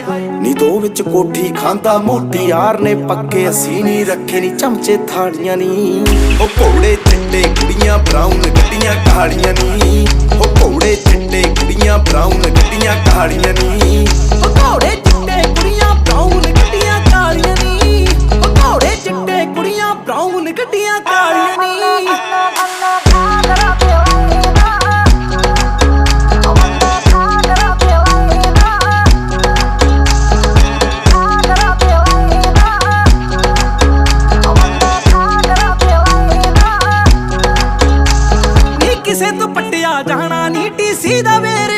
ਨੀ ਦੋ ਵਿੱਚ ਕੋਠੀ ਖਾਂਦਾ ਮੋਟੀ ਯਾਰ ਨੇ ਪੱਕੇ, ਅਸੀਂ ਨਹੀਂ ਰੱਖੇ ਨੀ ਚਮਚੇ ਥਾਲੀਆਂ ਨੀ। ਉਹ ਘੋੜੇ ਚਿੱਟੇ ਕੁੜੀਆਂ ਬਰਾਊਨ ਗੱਡੀਆਂ ਕਾਲੀਆਂ ਨੀ। ਉਹ ਘੋੜੇ ਚਿੱਟੇ ਕੁੜੀਆਂ ਬਰਾਊਨ ਗੱਡੀਆਂ ਕਾਲੀਆਂ ਨੀ। ਉਹ ਘੋੜੇ ਚਿੱਟੇ ਕੁੜੀਆਂ ਬਰਾਊਨ ਗੱਡੀਆਂ ਕਾਲੀਆਂ ਨੀ। ਉਹ ਘੋੜੇ ਚਿੱਟੇ ਕੁੜੀਆਂ ਬਰਾਊਨ ਗੱਡੀਆਂ ਕਾਲੀਆਂ ਨੀ। ਕਿਸੇ ਤੋਂ ਪੱਟਿਆ ਜਾਣਾ ਨੀ ਟੀਸੀ ਦਾ ਵੇਰ